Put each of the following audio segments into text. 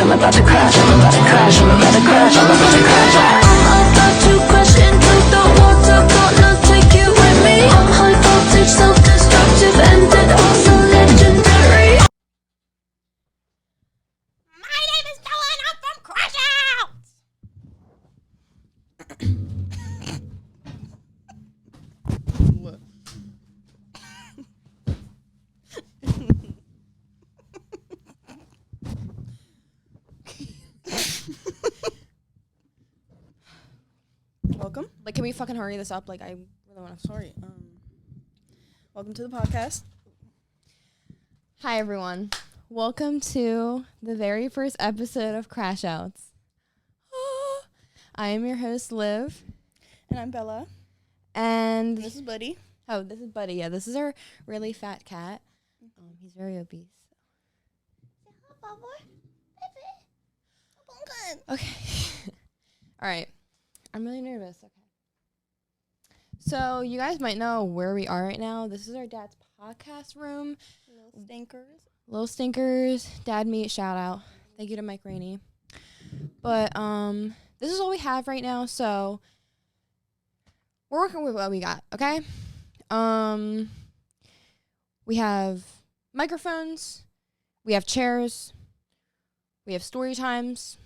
I'm about to crash, I'm about to crash, I'm about to crash, I'm about to crash. I'm about to crash into the water, gonna take you with me. I'm high voltage, self-destructive, and then also legendary. My name is Bella and I'm from Crash Outs! What? Welcome. Like, can we fucking hurry this up? Like, I really want to. Sorry. Welcome to the podcast. Hi, everyone. Welcome to the very first episode of Crash Outs. I am your host, Liv. And I'm Bella. And This is Buddy. oh, this is Buddy. Yeah, this is our really fat cat. He's very obese. Okay. All right. I'm really nervous. Okay. So you guys might know where we are right now. This is our dad's podcast room. Little stinkers. Little Stinkers, Dad Meet, shout out. Thank you to Mike Rainey. But this is all we have right now, so we're working with what we got, okay? We have microphones, we have chairs, we have story times,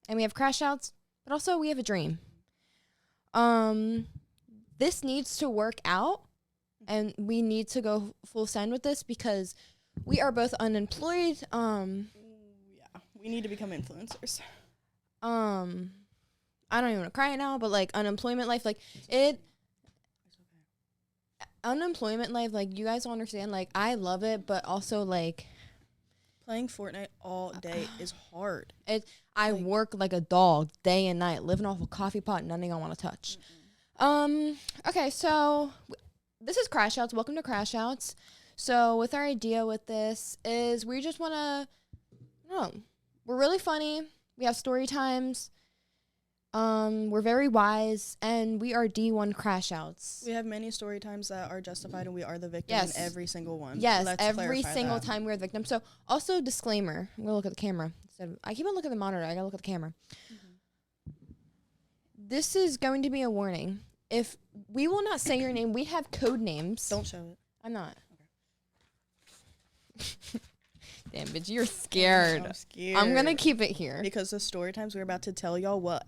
and we have crash outs, but also we have a dream. This needs to work out, and we need to go full send with this because we are both unemployed. Yeah, we need to become influencers. I don't even want to cry now, but like unemployment life, like it. Unemployment life, like you guys don't understand. Like I love it, but also like Playing Fortnite all day is hard. I work like a dog day and night, living off a coffee pot. Nothing I want to touch. Okay, so this is Crash Outs. Welcome to Crash Outs. So with our idea with this is we just want to, we're really funny. We have story times. We're very wise, and we are D1 Crash Outs. We have many story times that are justified, and we are the victim in every single one. Yes, Let's every clarify single that. time we're the victim. So also disclaimer. I'm going to look at the camera. I keep on looking at the monitor. I got to look at the camera. This is going to be a warning. If we will not say your name, we have code names. Don't show it. I'm not. Damn, bitch, you're scared. I'm scared. I'm going to keep it here. Because the story times we're about to tell y'all will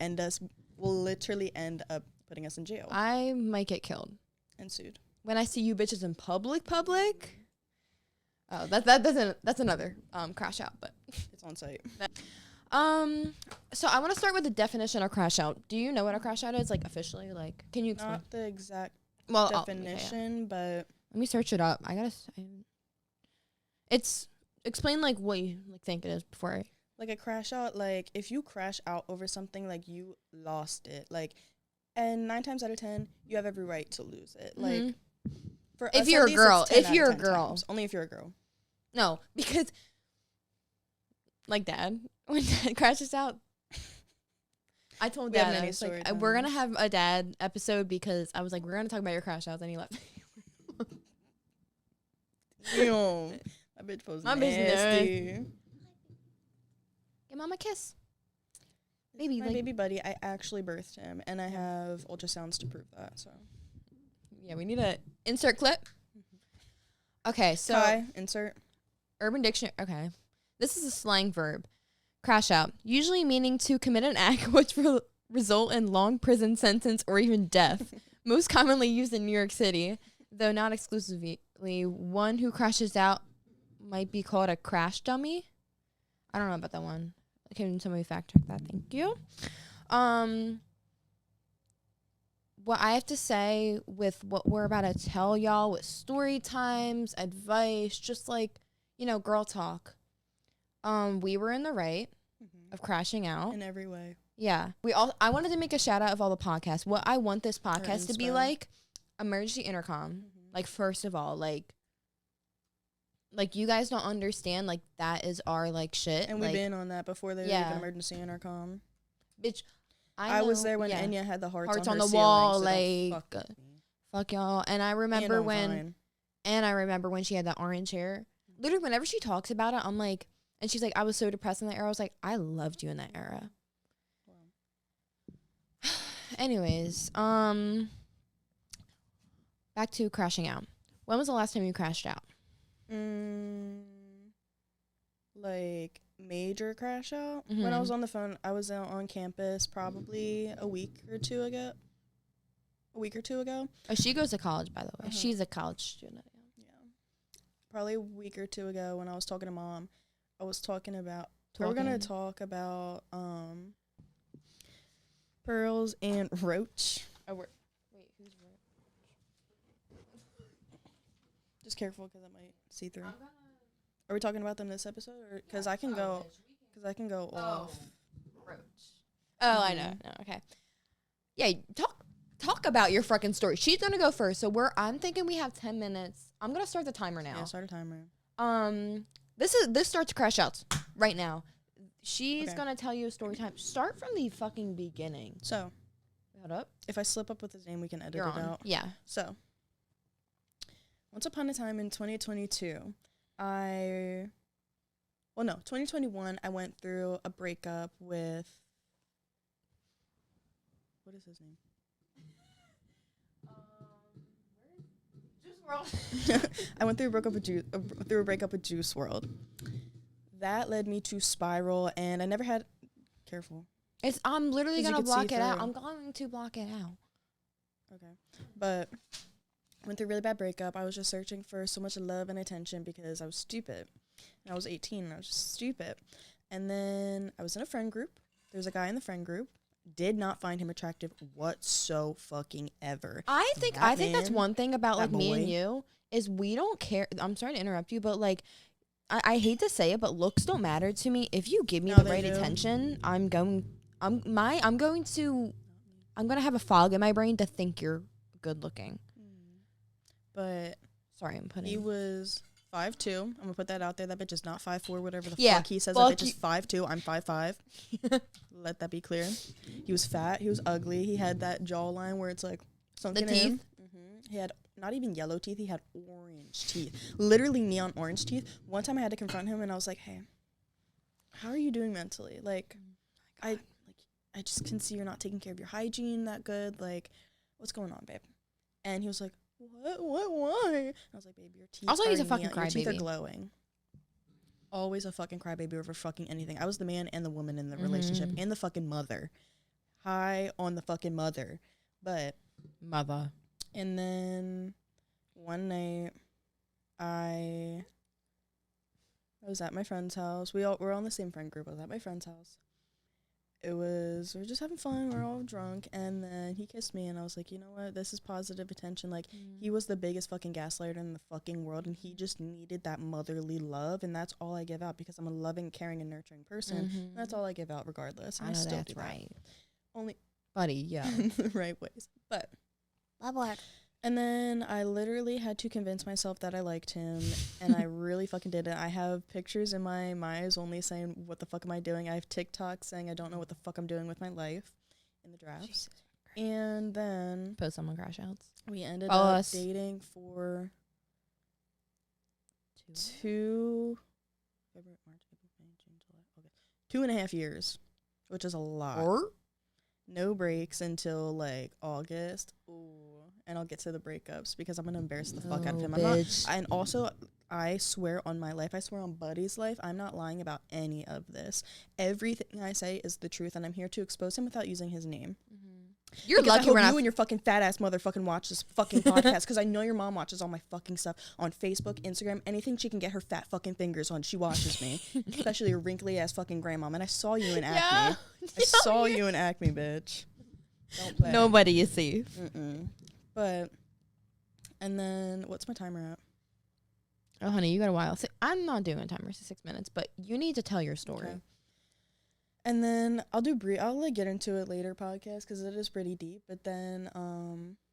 literally end up putting us in jail. I might get killed. And sued. When I see you bitches in public. Oh, that's another crash out, but It's on site. So I want to start with the definition of crash out. Do you know what a crash out is, like officially? Like, can you explain? Not the exact Well, definition, but let me search it up. It's explain like what you like think it is before I. like a crash out, like if you crash out over something, like you lost it, like, and 9 times out of 10 you have every right to lose it. Like for if us, you're at a least, girl, it's 10 if out of you're a 10 girl, times. Only if you're a girl. No, because like Dad, when Dad crashes out, I told We have Dad many I was like, story we're gonna times. have a Dad episode because I was like, we're gonna talk about your crash outs, and he left. Damn. My bitch was My bitch nasty. Give Mom a kiss. Baby, My like, baby buddy, I actually birthed him, and I have ultrasounds to prove that. So yeah, we need a insert clip. Okay, so Kai, insert. Urban Dictionary. Okay, this is a slang verb. Crash out, usually meaning to commit an act which will result in long prison sentence or even death. Most commonly used in New York City, though not exclusively. One who crashes out might be called a crash dummy. I don't know about that one. Can somebody fact check that? Thank you. What I have to say with what we're about to tell y'all with story times, advice, just like, girl talk. We were in the right of crashing out. In every way. Yeah. I wanted to make a shout out of all the podcasts. What I want this podcast to be inspo. like, emergency intercom. Like, first of all, like you guys don't understand, like, that is our, like, shit. And we've been on that before there was even emergency intercom. Bitch, I was there when Enya had the hearts on the her wall, ceiling, so like, don't fuck with me. fuck y'all. And I remember And I'm fine. when she had that orange hair. Literally, whenever she talks about it, I'm like, And she's like, I was so depressed in that era. I was like, I loved you in that era. Wow. Anyways, back to crashing out. When was the last time you crashed out? Like major crash out. When I was on the phone, I was out on campus probably a week or two ago. Oh, she goes to college, by the way. She's a college student. Yeah. Probably a week or two ago when I was talking to Mom, I was talking about we were gonna talk about Pearls and Roach. Wait, who's Roach? Just careful because I might see through. Are we talking about them this episode, or because I can go off? Roach. Oh, I know. No, okay. Yeah, talk about your freaking story. She's gonna go first, so I'm thinking we have 10 minutes. I'm gonna start the timer now. Yeah, start a timer. This starts crash outs right now. She's gonna tell you a story time. Start from the fucking beginning. So, hold up. if I slip up with his name, we can edit You're it on. out. Yeah. So, once upon a time in 2022, 2021, I went through a breakup with, what is his name? Juice WRLD. I went through a breakup with Juice WRLD. That led me to spiral, and I never had, careful. I'm literally 'Cause you gonna could see block it out. through. I'm going to block it out. Okay. But went through a really bad breakup. I was just searching for so much love and attention because I was stupid. And I was 18 and I was just stupid. And then I was in a friend group. There was a guy in the friend group. Did not find him attractive whatsoever. I think that's one thing about like me and boy. you is we don't care. I'm sorry to interrupt you, but like I hate to say it, but looks don't matter to me. If you give me No, the they right do. attention, I'm gonna have a fog in my brain to think you're good looking. But Sorry, I'm putting. he was 5'2". I'm going to put that out there. That bitch is not 5'4", whatever the Yeah, fuck he says. fuck That bitch is 5'2". I'm 5'5". Let that be clear. He was fat. He was ugly. He had that jawline where it's like sunken The teeth? in. He had not even yellow teeth. He had orange teeth. Literally neon orange teeth. One time I had to confront him and I was like, hey, how are you doing mentally? Like, I just can see you're not taking care of your hygiene that good. Like, what's going on, babe? And he was like, what, why? I was like, babe, your teeth Also, are he's a fucking neon. Your teeth are crybaby. glowing. Always a fucking crybaby over fucking anything. I was the man and the woman in the relationship and the fucking mother. High on the fucking mother. But, Mother. and then one night I was at my friend's house. We're all in the same friend group. I was at my friend's house. We were just having fun. We were all drunk. And then he kissed me. And I was like, you know what? This is positive attention. Like, he was the biggest fucking gaslighter in the fucking world. And he just needed that motherly love. And that's all I give out because I'm a loving, caring, and nurturing person. And that's all I give out regardless. And I know still that's do that. right. Only Buddy, yeah. in the right ways. But. And then I literally had to convince myself that I liked him, and I really fucking did it. I have pictures in my eyes only saying, what the fuck am I doing? I have TikTok saying I don't know what the fuck I'm doing with my life in the drafts. And then Post some on crash outs. we ended Follow up us. dating for February, March, April, May, June, July, August. 2.5 years, which is a lot. No breaks until like August. Ooh. And I'll get to the breakups because I'm gonna embarrass the fuck out of him. And also, I swear on my life, I swear on Buddy's life, I'm not lying about any of this. Everything I say is the truth, and I'm here to expose him without using his name. You're Because lucky I hope we're not. you and your fucking fat ass motherfucking watch this fucking podcast because I know your mom watches all my fucking stuff on Facebook, Instagram, anything she can get her fat fucking fingers on. She watches me, especially your wrinkly ass fucking grandmom. And I saw you in Acme. I saw you in Acme, bitch. Don't play. Nobody is safe. But, and then what's my timer at? Oh, honey, you got a while. I'm not doing a timer, so 6 minutes, but you need to tell your story. Okay. And then I'll like get into it later podcast because it is pretty deep. But then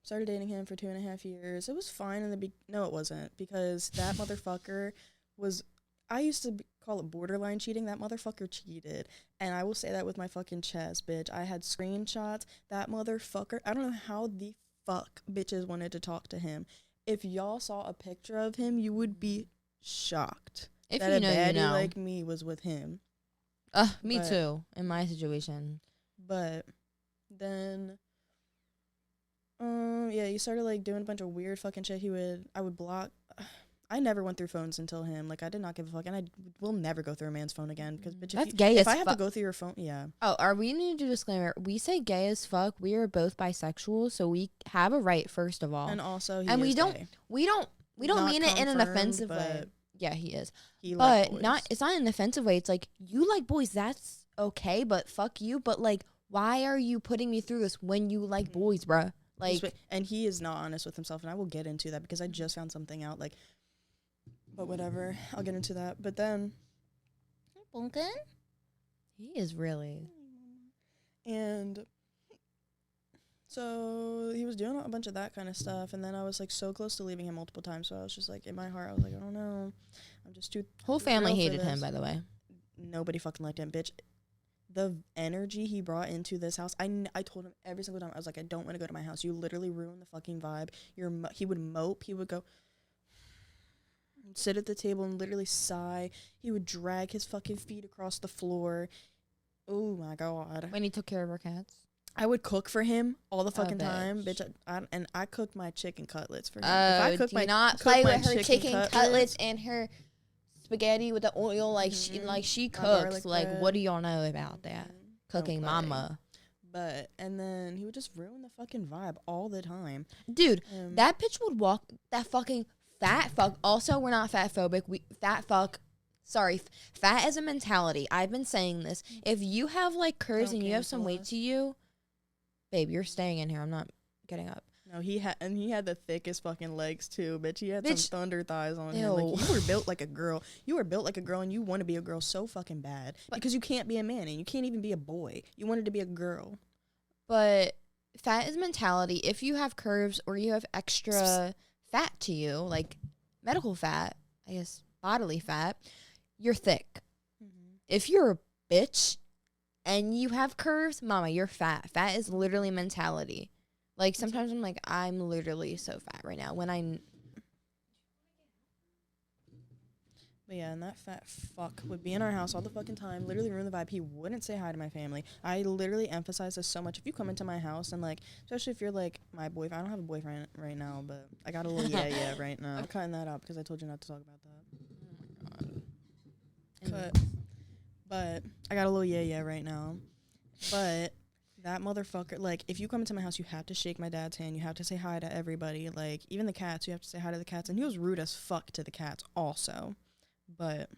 started dating him for 2.5 years. It was fine in the no, it wasn't, because that motherfucker was. I used to call it borderline cheating. That motherfucker cheated, and I will say that with my fucking chest, bitch. I had screenshots. That motherfucker. I don't know how the fuck bitches wanted to talk to him. If y'all saw a picture of him, you would be shocked. If that you a know, baddie you know. like me was with him. Me but- too, in my situation. But then, yeah, he started like doing a bunch of weird fucking shit. I would block. I never went through phones until him. Like, I did not give a fuck, and I will never go through a man's phone again. Because, bitch, That's gay if as I have to fuck. go through your phone, yeah. Oh, we need to do a disclaimer. We say gay as fuck. We are both bisexual, so we have a right, first of all. And also, And we is don't- gay. We don't Not mean it in an confirmed, offensive way. but Yeah, he is. He But likes not boys. it's not in an offensive way. It's like, you like boys, that's okay, but fuck you. But like, why are you putting me through this when you like boys, bruh? Like, And he is not honest with himself, and I will get into that because I just found something out. Like, but whatever, I'll get into that. But then, he is really. and so he was doing a bunch of that kind of stuff, and then I was like so close to leaving him multiple times. So I was just like, in my heart, I was like, I don't know, I'm just too. Whole family real for hated him, this. by the way. Nobody fucking liked him, bitch. The energy he brought into this house, I told him every single time, I was like, I don't want to go to my house. You literally ruined the fucking vibe. He would mope. He would go sit at the table and literally sigh. He would drag his fucking feet across the floor. Oh my god. When he took care of our cats. I would cook for him all the fucking time, bitch. bitch. I cooked my chicken cutlets for him. Do not play with her chicken cutlets and her spaghetti with the oil. Like, she cooks. garlic Like, bread. what do y'all know about that? Cooking play. mama. But, and then he would just ruin the fucking vibe all the time. Dude, that bitch would walk, that fucking fat fuck. Also, we're not fat phobic. Fat is a mentality. I've been saying this. If you have like curves and you have some weight to you, babe, you're staying in here. I'm not getting up. No, he had the thickest fucking legs too, bitch. He had some thunder thighs on him. Ew. Like, you were built like a girl. You were built like a girl, and you want to be a girl so fucking bad because you can't be a man and you can't even be a boy. You wanted to be a girl. But fat is mentality. If you have curves or you have extra fat to you, like medical fat, I guess bodily fat, you're thick. If you're a bitch and you have curves, mama, you're fat. Fat is literally mentality. Like, sometimes I'm like, I'm literally so fat right now. But yeah, and that fat fuck would be in our house all the fucking time, literally ruin the vibe. He wouldn't say hi to my family. I literally emphasize this so much. If you come into my house and, like, especially if you're, like, my boyfriend. I don't have a boyfriend right now, but I got a little yeah right now. I'm cutting that out because I told you not to talk about that. Oh, my God. Cut. But I got a little yeah right now. But that motherfucker, like, if you come into my house, you have to shake my dad's hand. You have to say hi to everybody. Like, even the cats, you have to say hi to the cats. And he was rude as fuck to the cats also. But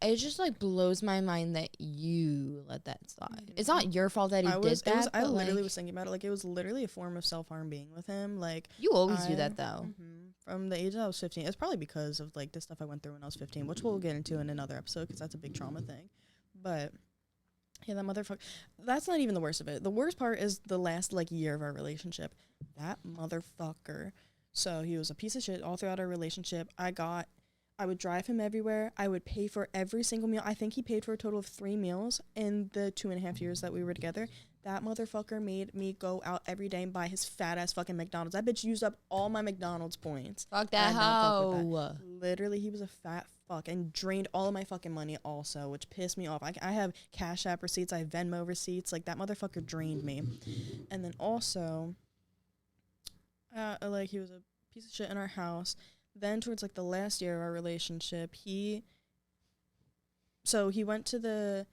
it just, like, blows my mind that you let that slide. It's not your fault that he did that. I literally was thinking about it. Like, it was literally a form of self-harm being with him. Like, You always do that, though. From the age that I was 15. It's probably because of, like, the stuff I went through when I was 15, which we'll get into in another episode because that's a big trauma thing. But yeah, that motherfucker. That's not even the worst of it. The worst part is the last, like, year of our relationship. That motherfucker. So he was a piece of shit all throughout our relationship. I would drive him everywhere. I would pay for every single meal. I think he paid for a total of 3 meals in the 2.5 years that we were together. That motherfucker made me go out every day and buy his fat ass fucking McDonald's. That bitch used up all my McDonald's points. Fuck that hoe. Literally, he was a fat fuck and drained all of my fucking money also, which pissed me off. I have Cash App receipts. I have Venmo receipts. Like, that motherfucker drained me. And then also, like, he was a piece of shit in our house. Then towards, like, the last year of our relationship, he went to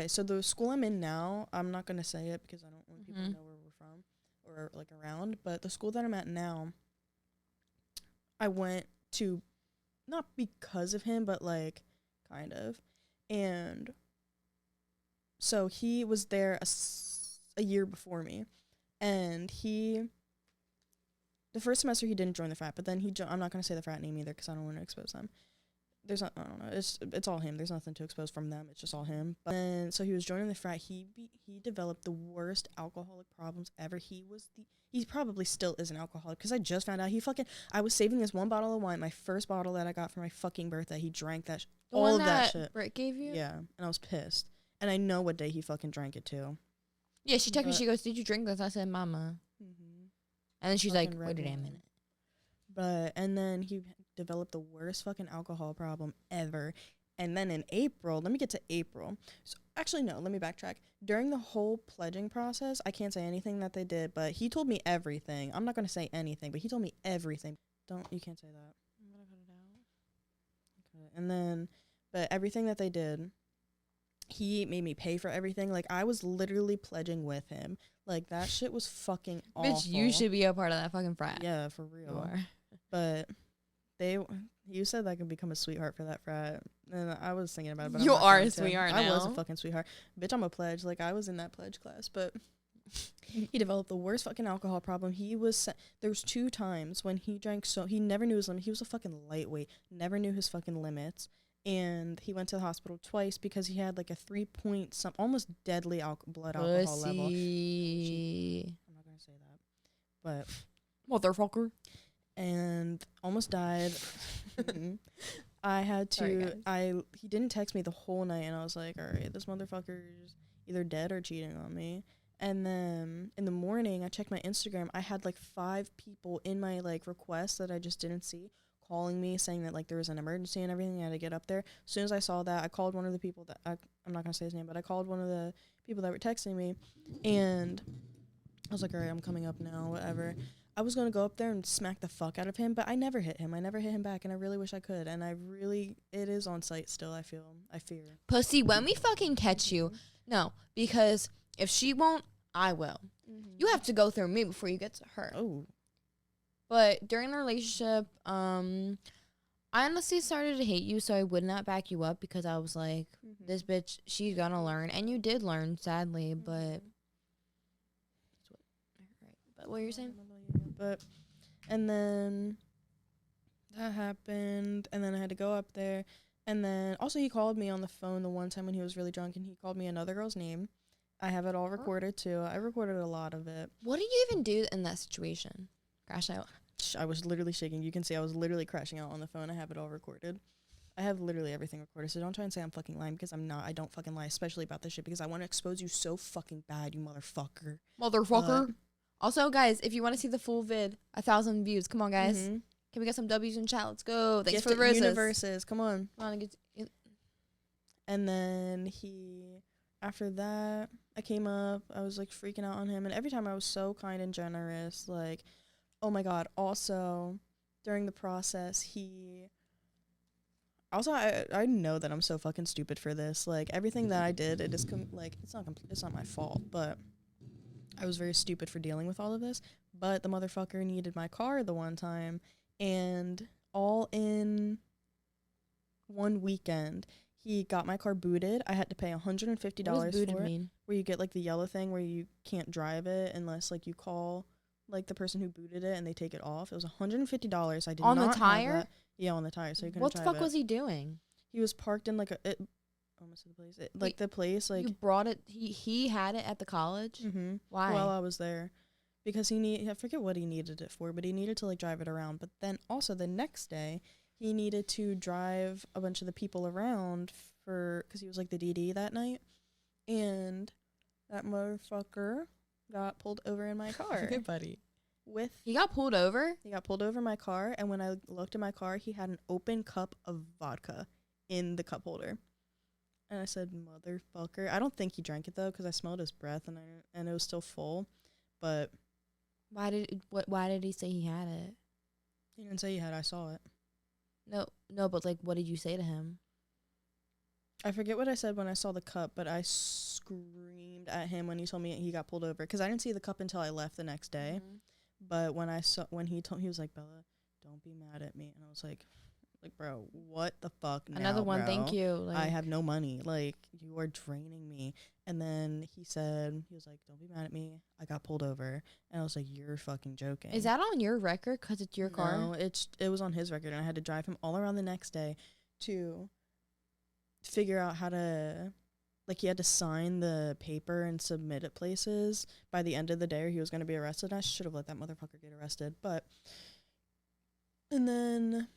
so the school I'm in now, I'm not going to say it because I don't want people to know where we're from or, like, around, but the school that I'm at now, I went to, not because of him, but, like, kind of, and so he was there a year before me, and the first semester he didn't join the frat, but then I'm not going to say the frat name either because I don't want to expose them. I don't know. It's all him. There's nothing to expose from them. It's just all him. But then, so he was joining the frat. He developed the worst alcoholic problems ever. He probably still is an alcoholic because I just found out I was saving this one bottle of wine, my first bottle that I got for my fucking birthday. He drank all of that shit. Britt gave you? Yeah, and I was pissed. And I know what day he fucking drank it too. Yeah, she texted me. She goes, "Did you drink this?" I said, "Mama." And then she's like, Fucking "Wait a red damn wine. minute." And then he developed the worst fucking alcohol problem ever. And then in April, let me get to April. So actually, no, let me backtrack. During the whole pledging process, I can't say anything that they did, but he told me everything. I'm not going to say anything, but he told me everything. You can't say that. I'm gonna cut it out. Okay. And then, but everything that they did, he made me pay for everything. Like, I was literally pledging with him. Like, that shit was fucking awful. Bitch, you should be a part of that fucking frat. Yeah, for You real. are. But you said I could become a sweetheart for that frat. And I was thinking about it, but You I'm not are going a to. sweetheart I was a now. fucking sweetheart. Bitch, I'm a pledge. Like, I was in that pledge class, but he developed the worst fucking alcohol problem. There was 2 times when he drank, so he never knew his limit. He was a fucking lightweight, never knew his fucking limits. And he went to the hospital twice because he had like a 3-point almost deadly blood alcohol level. Pussy. I'm not going to say that. But Motherfucker. and almost died. I had Sorry, to, he didn't text me the whole night, and I was like, all right, this motherfucker's either dead or cheating on me. And then in the morning, I checked my Instagram. I had like 5 people in my like requests that I just didn't see calling me saying that like there was an emergency and everything. I had to get up there. As soon as I saw that, I called one of the people that I'm not going to say his name, but I called one of the people that were texting me, and I was like, all right, I'm coming up now, whatever. I was going to go up there and smack the fuck out of him, but I never hit him. I never hit him back, and I really wish I could. And it is on site still, I fear. Pussy, when we fucking catch you, no, because if she won't, I will. You have to go through me before you get to her. Oh. But during the relationship, I honestly started to hate you, so I would not back you up because I was like, this bitch, she's gonna learn. And you did learn, sadly, but... But what were you saying? But, and then that happened, and then I had to go up there, and then also he called me on the phone the one time when he was really drunk, and he called me another girl's name. I have it all recorded too. I recorded a lot of it. What do you even do in that situation? Crash out. I was literally shaking. You can see I was literally crashing out on the phone. I have it all recorded. I have literally everything recorded, so don't try and say I'm fucking lying, because I'm not. I don't fucking lie, especially about this shit, because I want to expose you so fucking bad, you motherfucker. Motherfucker. Also, guys, if you want to see the full vid, 1,000 views. Come on, guys. Mm-hmm. Can we get some W's in chat? Let's go. Thanks Gift for the roses. universes. Come on. Come on, And then after that, I came up. I was like freaking out on him, and every time I was so kind and generous. Like, oh my god. Also, during the process, I know that I'm so fucking stupid for this. Like, everything that I did, it is it's not my fault, but I was very stupid for dealing with all of this. But the motherfucker needed my car the one time, and all in one weekend, he got my car booted. I had to pay $150 what does booted for it. mean? Where you get like the yellow thing where you can't drive it unless like you call like the person who booted it and they take it off. It was $150. I did On not the have tire? that. Yeah, on the tire. So you couldn't What the drive fuck it. was he doing? He was parked in like almost the place. Wait, the place like. You brought it. He had it at the college. Mm-hmm. Why? While I was there, because I forget what he needed it for, but he needed to like drive it around. But then also the next day, he needed to drive a bunch of the people around because he was like the DD that night, and that motherfucker got pulled over in my car. Good buddy. He got pulled over? He got pulled over in my car, and when I looked in my car, he had an open cup of vodka in the cup holder. And I said, motherfucker. I don't think he drank it, though, because I smelled his breath, and it was still full. But Why did he say he had it? he didn't say he had. I saw it. No, but like, what did you say to him? I forget what I said when I saw the cup, but I screamed at him when he told me he got pulled over, because I didn't see the cup until I left the next day. Mhm. But when he was like, Bella, don't be mad at me. And I was like, bro, what the fuck now, Another one, bro? thank you. Like, I have no money. Like, you are draining me. And then he was like, don't be mad at me. I got pulled over. And I was like, you're fucking joking. Is that on your record? Because it's your car? No, it was on his record. And I had to drive him all around the next day to figure out how to, like, he had to sign the paper and submit it places by the end of the day, or he was going to be arrested. I should have let that motherfucker get arrested. And then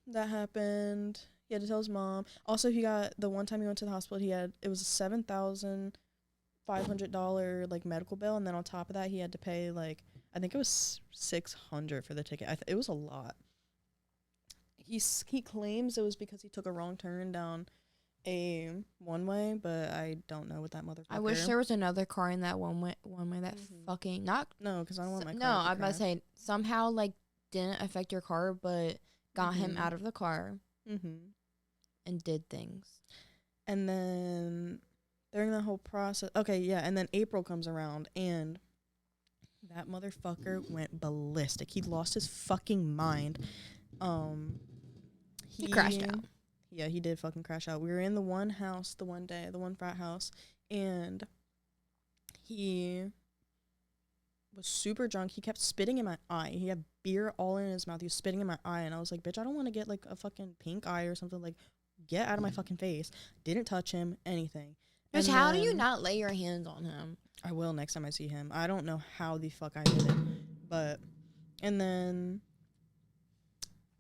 that happened. He had to tell his mom. Also, the one time he went to the hospital, it was a $7,500 like medical bill, and then on top of that, he had to pay like, I think it was $600 for the ticket. It was a lot. he claims it was because he took a wrong turn down a one-way, but I don't know what that motherfucker. I wish there was another car in that one way that fucking not. No, because I don't want my car. No, to I'm about to crash. say somehow like didn't affect your car, but got him out of the car and did things. And then during the whole process, okay, yeah, and then April comes around, and that motherfucker went ballistic. He lost his fucking mind. He crashed out. Yeah, he did fucking crash out. We were in the one house the one day, the one frat house, and he was super drunk. He kept spitting in my eye. He had beer all in his mouth. He was spitting in my eye, and I was like, bitch, I don't want to get, like, a fucking pink eye or something. Like, get out of my fucking face. Didn't touch him, anything. Bitch, how do you not lay your hands on him? I will next time I see him. I don't know how the fuck I did it, but, and then,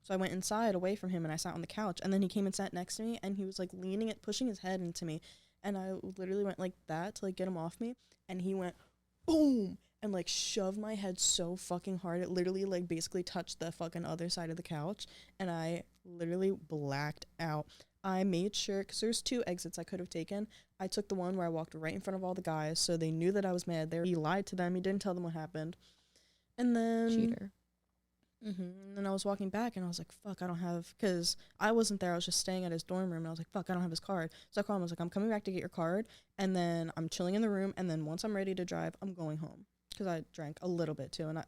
so I went inside away from him, and I sat on the couch, and then he came and sat next to me, and he was, like, leaning it, pushing his head into me, and I literally went like that to, like, get him off me, and he went, boom, and, like, shoved my head so fucking hard, it literally, like, basically touched the fucking other side of the couch, and I literally blacked out. I made sure, because there's 2 exits I could have taken. I took the one where I walked right in front of all the guys, so they knew that I was mad. He lied to them. He didn't tell them what happened. And then... Cheater. And then I was walking back, and I was like, fuck, I don't have... Because I wasn't there. I was just staying at his dorm room, and I was like, fuck, I don't have his card. So I called him. I was like, I'm coming back to get your card, and then I'm chilling in the room, and then once I'm ready to drive, I'm going home. Because I drank a little bit, too, and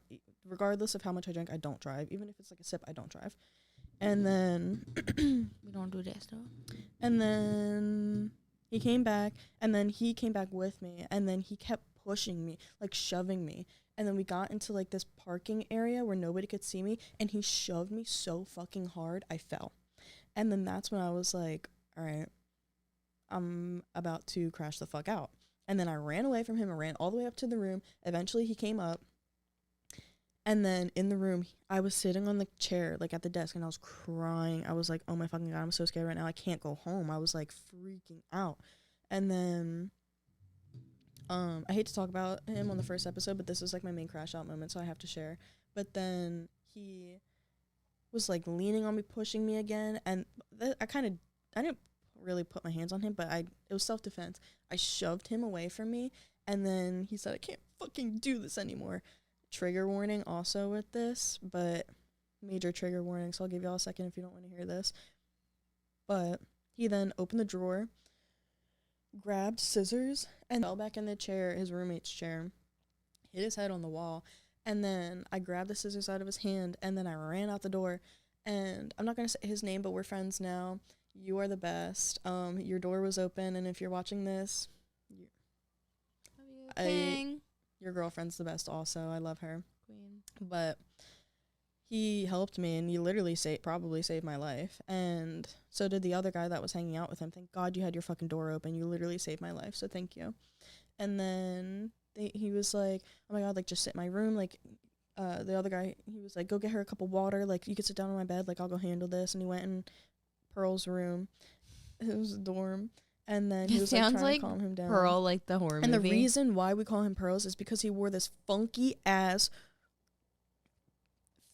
regardless of how much I drink, I don't drive. Even if it's like a sip, I don't drive. And then... We don't do that stuff. And then he came back, and then he came back with me, and then he kept pushing me, like shoving me. And then we got into like this parking area where nobody could see me, and he shoved me so fucking hard, I fell. And then that's when I was like, all right, I'm about to crash the fuck out. And then I ran away from him. I ran all the way up to the room. Eventually he came up. And then in the room, I was sitting on the chair, like at the desk, and I was crying. I was like, oh my fucking God, I'm so scared right now. I can't go home. I was like freaking out. And then, I hate to talk about him on the first episode, but this was like my main crash out moment, so I have to share. But then he was like leaning on me, pushing me again. And I didn't really put my hands on him, but it was self-defense. I shoved him away from me. And then he said, I can't fucking do this anymore. Trigger warning also with this, but major trigger warning, so I'll give y'all a second if you don't want to hear this. But he then opened the drawer, grabbed scissors, and fell back in the chair, his roommate's chair, hit his head on the wall, and then I grabbed the scissors out of his hand, and then I ran out the door. And I'm not going to say his name, but we're friends now. You are the best. Your door was open, and if you're watching this, your girlfriend's the best also. I love her. Queen. But he helped me, and he literally probably saved my life. And so did the other guy that was hanging out with him. Thank God you had your fucking door open. You literally saved my life, so thank you. And then he was like, oh my God, like, just sit in my room. Like, the other guy, he was like, go get her a cup of water. Like, you could sit down on my bed. Like, I'll go handle this. And he went in Pearl's room. It was a dorm. And then he was like, trying to calm him down. Pearl, like the horror and movie. the reason why we call him Pearls is because he wore this funky ass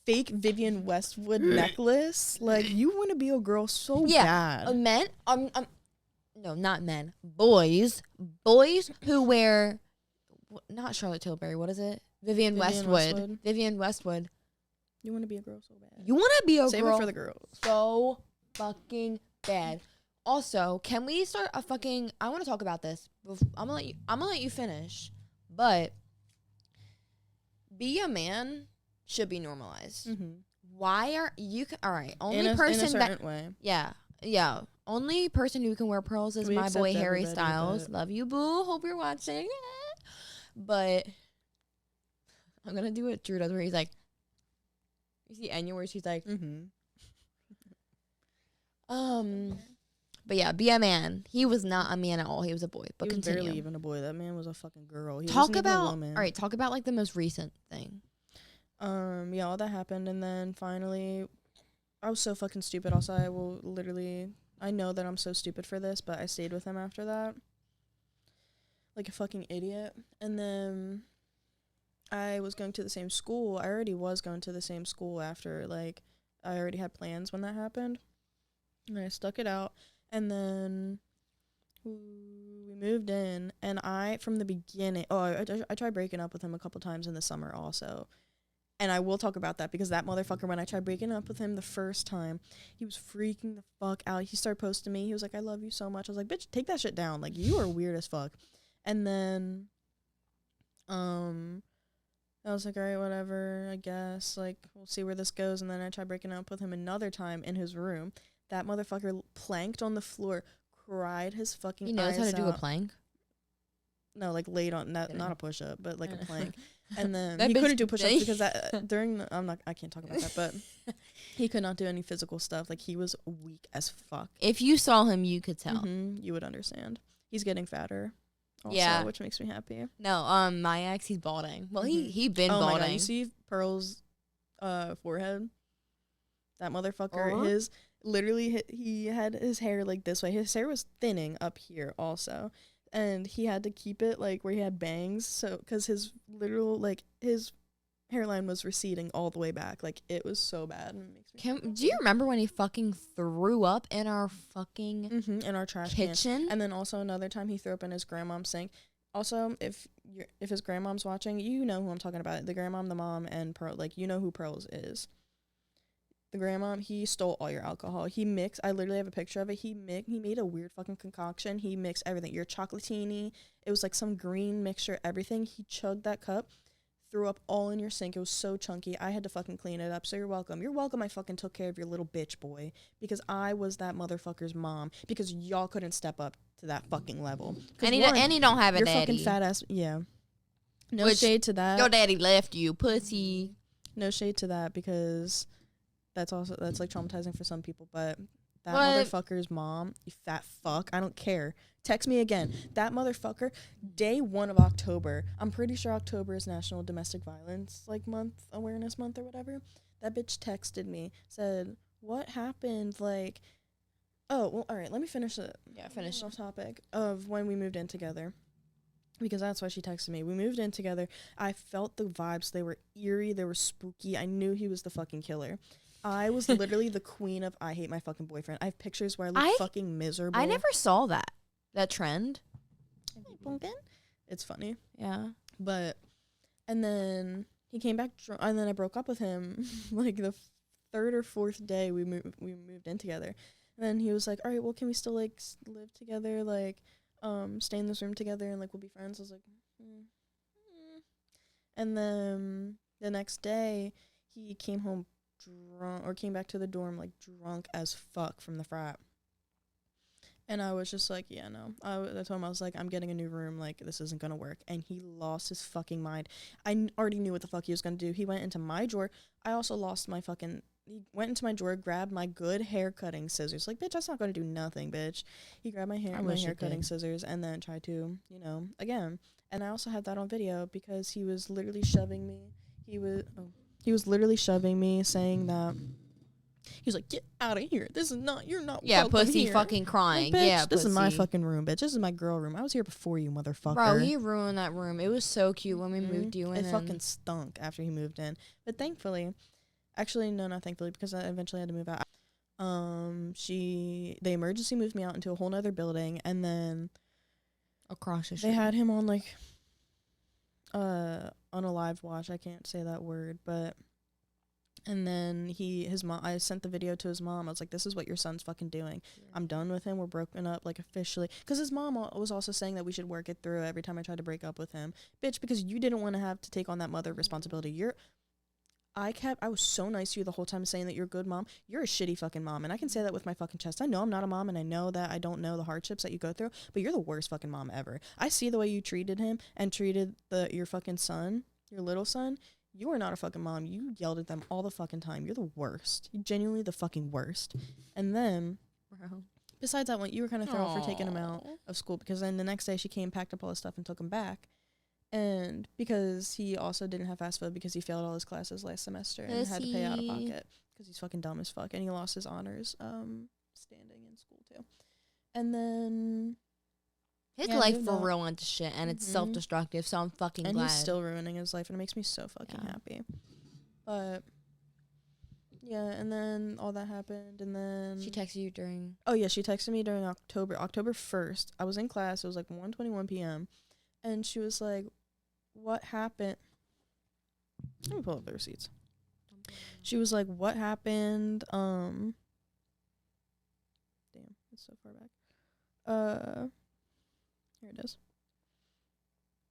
fake Vivian Westwood necklace. Like, you want to be a girl so bad. Men, no, not men, boys who wear, not Charlotte Tilbury, what is it? Vivian Westwood. Vivian Westwood. You want to be a girl so bad. You want to be a Save girl it for the girls. so fucking bad. Also, can we start a fucking... I want to talk about this. I'm gonna let you finish. But be a man should be normalized. Mm-hmm. Why are you... All right. Only in a person certain way. Yeah. Only person who can wear pearls is We my boy accept Harry everybody, Styles. but- Love you, boo. Hope you're watching. But I'm gonna do what Drew does, where he's like... You see Anya where she's like... Mm-hmm. But yeah, be a man. He was not a man at all. He was a boy. But He was continue. barely even a boy. That man was a fucking girl. He Talk wasn't even a about woman. all right. Talk about like the most recent thing. Yeah, all that happened, and then finally, I was so fucking stupid. Also, I know that I'm so stupid for this, but I stayed with him after that, like a fucking idiot. And then I was going to the same school. I already was going to the same school after like I already had plans when that happened. And I stuck it out. And then we moved in. And from the beginning, I tried breaking up with him a couple times in the summer also. And I will talk about that because that motherfucker, when I tried breaking up with him the first time, he was freaking the fuck out. He started posting me. He was like, I love you so much. I was like, bitch, take that shit down. Like, you are weird as fuck. And then, I was like, all right, whatever, I guess. Like, we'll see where this goes. And then I tried breaking up with him another time in his room. That motherfucker planked on the floor, cried his fucking eyes out. He knows how to do a plank? No, like laid on, not a push-up, but like a plank. And then That he bitch couldn't do push-ups big. because I can't talk about that, but he could not do any physical stuff. Like, he was weak as fuck. If you saw him, you could tell. You would understand. He's getting fatter also, Yeah. which makes me happy. No, my ex, he's balding. Well, he been Oh balding. my God, you see Pearl's forehead? That motherfucker, Uh-huh. his literally he had his hair like this way. His hair was thinning up here also, and he had to keep it like where he had bangs, so because his literal like his hairline was receding all the way back. Like, it was so bad. And it makes me Do you remember when he fucking threw up in our fucking in our trash can? kitchen? And then also another time he threw up in his grandmom's sink. Also, if his grandmom's watching, you know who I'm talking about. The grandmom, the mom, and Pearl. Like, you know who Pearl's is. The grandmom, he stole all your alcohol. He mixed, I literally have a picture of it. He made a weird fucking concoction. He mixed everything. Your chocolatini, it was like some green mixture, everything. He chugged that cup, threw up all in your sink. It was so chunky. I had to fucking clean it up. So you're welcome. You're welcome I fucking took care of your little bitch boy, because I was that motherfucker's mom, because y'all couldn't step up to that fucking level. And he don't have a your daddy. fucking fat ass, yeah. No Which shade to that. Your daddy left you, pussy. No shade to that, because that's like traumatizing for some people, but that What? motherfucker's mom, you fat fuck, I don't care. Text me again. That motherfucker, day 1 of October, I'm pretty sure October is National Domestic Violence Awareness Month or whatever. That bitch texted me, said, what happened? Like, oh, well, all right, let me finish it. Yeah, finish. Off topic of when we moved in together, because that's why she texted me. We moved in together. I felt the vibes. They were eerie. They were spooky. I knew he was the fucking killer. I was literally the queen of I hate my fucking boyfriend. I have pictures where I look fucking miserable. I never saw that trend. It's funny. Yeah. But, and then he came back drunk, and then I broke up with him like the 3rd or 4th day we moved in together. And then he was like, all right, well, can we still like live together? Like, stay in this room together and like we'll be friends. I was like, And then the next day he came home drunk, or came back to the dorm like drunk as fuck from the frat. And I was just like, yeah, no. I told him, I was like, I'm getting a new room. Like, this isn't going to work. And he lost his fucking mind. I already knew what the fuck he was going to do. He went into my drawer. I also lost my fucking... He went into my drawer, grabbed my good hair cutting scissors. Like, bitch, that's not going to do nothing, bitch. He grabbed my hair cutting scissors and then tried to, again. And I also had that on video because he was literally shoving me. He was literally shoving me, saying that he was like, get out of here. This is not, you're not welcome pussy here. fucking crying. Like, bitch, yeah, this is my pussy. fucking room, bitch. This is my girl room. I was here before you, motherfucker. Bro, he ruined that room. It was so cute when we moved you in. It fucking stunk after he moved in. But thankfully, actually, no, not thankfully, because I eventually had to move out. They emergency moved me out into a whole nother building, and then across the they street. had him on like on a live watch. I can't say that word, but and then his mom, I sent the video to his mom. I was like, this is what your son's fucking doing. Yeah. I'm done with him. We're broken up, like, officially. Because his mom was also saying that we should work it through every time I tried to break up with him. Bitch, because you didn't want to have to take on that mother responsibility. I was so nice to you the whole time, saying that you're a good mom. You're a shitty fucking mom, and I can say that with my fucking chest. I know I'm not a mom, and I know that I don't know the hardships that you go through, but you're the worst fucking mom ever. I see the way you treated him and treated your fucking son, your little son. You are not a fucking mom. You yelled at them all the fucking time. You're the worst. You're genuinely the fucking worst. And then, besides that one, you were kind of thorough for taking him out of school, because then the next day she came, packed up all his stuff, and took him back. And because he also didn't have FAFSA because he failed all his classes last semester and had to pay out of pocket because he's fucking dumb as fuck, and he lost his honors standing in school too. And then his life for real went to shit, and it's self-destructive, so I'm fucking glad. And he's still ruining his life, and it makes me so fucking happy. But Yeah, and then all that happened, and then She texted you during. oh yeah, she texted me during October 1st. I was in class. It was like 1:21 p.m. and she was like, "What happened?" Let me pull up the receipts. She was like, "What happened?" Damn, it's so far back. Here it is.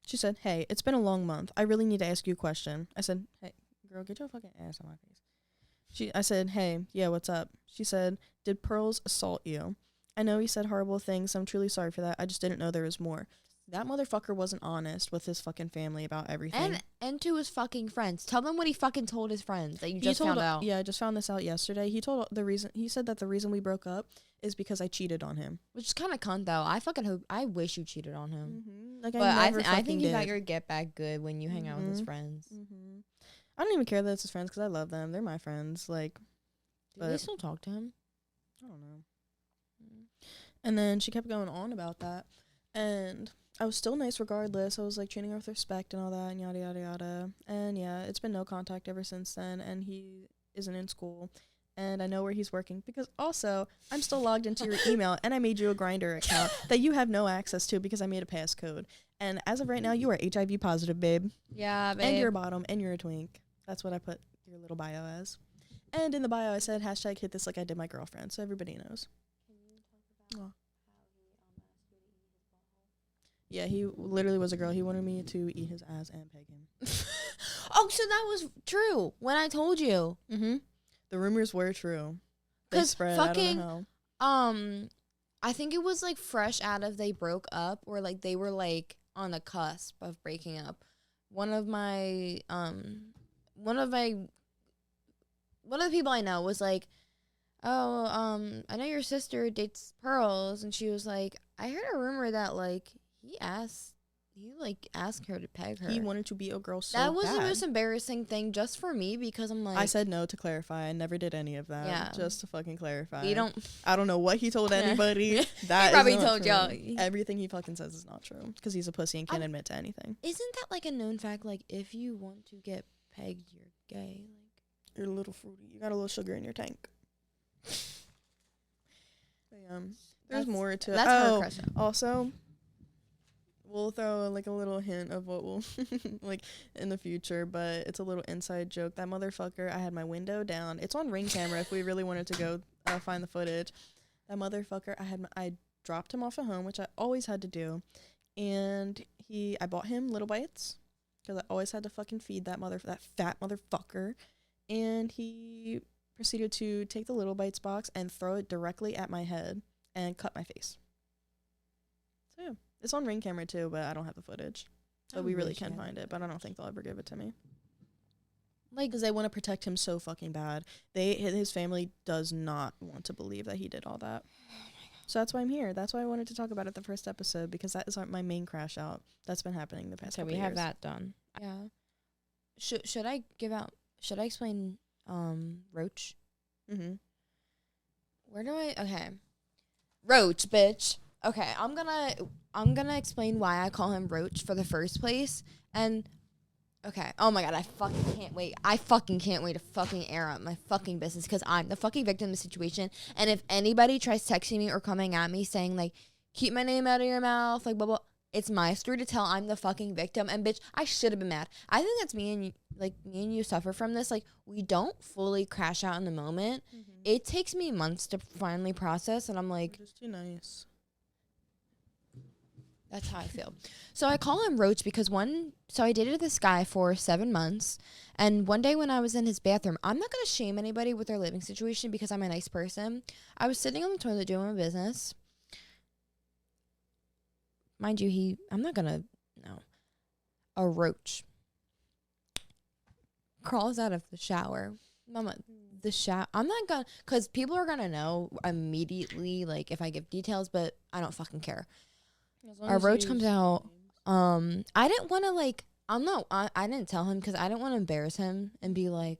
She said, "Hey, it's been a long month. I really need to ask you a question." I said, "Hey, girl, get your fucking ass on my face." I said, "Hey, yeah, what's up?" She said, "Did Pearls assault you? I know he said horrible things. I'm truly sorry for that. I just didn't know there was more." That motherfucker wasn't honest with his fucking family about everything. And to his fucking friends. Tell them what he fucking told his friends that you He just told, found out. Yeah, I just found this out yesterday. He said that the reason we broke up is because I cheated on him. Which is kind of cunt, though. I wish you cheated on him. Mm-hmm. Like, But I think you got your get back good when you hang out with his friends. Mm-hmm. I don't even care that it's his friends because I love them. They're my friends. Like, Do they still talk to him? I don't know. And then she kept going on about that. And I was still nice regardless. I was like treating her with respect and all that and yada, yada, yada. And yeah, it's been no contact ever since then. And he isn't in school. And I know where he's working because also I'm still logged into your email and I made you a Grindr account that you have no access to because I made a passcode. And as of right now, you are HIV positive, babe. Yeah, babe. And you're a bottom and you're a twink. That's what I put your little bio as. And in the bio, I said hashtag hit this like I did my girlfriend. So everybody knows. Can you talk about Oh. Yeah, he literally was a girl. He wanted me to eat his ass and peg him. Oh, so that was true when I told you. Mm-hmm. The rumors were true. They 'Cause spread. fucking- I don't know I think it was like fresh out of they broke up or like they were like on the cusp of breaking up. One of the people I know was like, "Oh, I know your sister dates Pearls," and she was like, "I heard a rumor that like he asked her to peg her." He wanted to be a girl so that was bad. the most embarrassing thing just for me because I'm like, I said no to clarify. I never did any of that. Yeah. Just to fucking clarify. I don't know what he told Yeah. anybody. That He probably is not told true. y'all. Everything he fucking says is not true because he's a pussy and can't admit to anything. Isn't that like a known fact? Like if you want to get pegged, you're gay. Like You're a little fruity. You got a little sugar in your tank. There's more to it. that's her crush. Also, we'll throw like a little hint of what will like in the future, but it's a little inside joke. That motherfucker, I had my window down. It's on Ring camera if we really wanted to go find the footage. That motherfucker, I dropped him off at home, which I always had to do, and I bought him Little Bites because I always had to fucking feed that fat motherfucker, and he proceeded to take the Little Bites box and throw it directly at my head and cut my face. So yeah, it's on Ring camera too, but I don't have the footage. So we really can find it, but I don't think they'll ever give it to me. Like, because they want to protect him so fucking bad. His family does not want to believe that he did all that. So that's why I'm here. That's why I wanted to talk about it the first episode, because that is my main crash out that's been happening the past couple we years. have that done. Yeah. Should I explain Roach? Mm-hmm. Okay. Roach, bitch. Okay, I'm gonna explain why I call him Roach for the first place. And okay, oh my god, I fucking can't wait. I fucking can't wait to fucking air out my fucking business because I'm the fucking victim of the situation. And if anybody tries texting me or coming at me saying like, keep my name out of your mouth, like blah blah, it's my story to tell. I'm the fucking victim. And bitch, I should have been mad. I think that's me and you suffer from this. Like, we don't fully crash out in the moment. Mm-hmm. It takes me months to finally process, and I'm like, Just too nice. that's how I feel. So I call him Roach because I dated this guy for 7 months, and one day when I was in his bathroom, I'm not going to shame anybody with their living situation because I'm a nice person. I was sitting on the toilet doing my business. Mind you, a roach crawls out of the shower. Mama, the shower. I'm not gonna, because people are gonna know immediately, like, if I give details, but I don't fucking care. A roach comes out. I didn't want to, like, I didn't tell him because I didn't want to embarrass him and be like,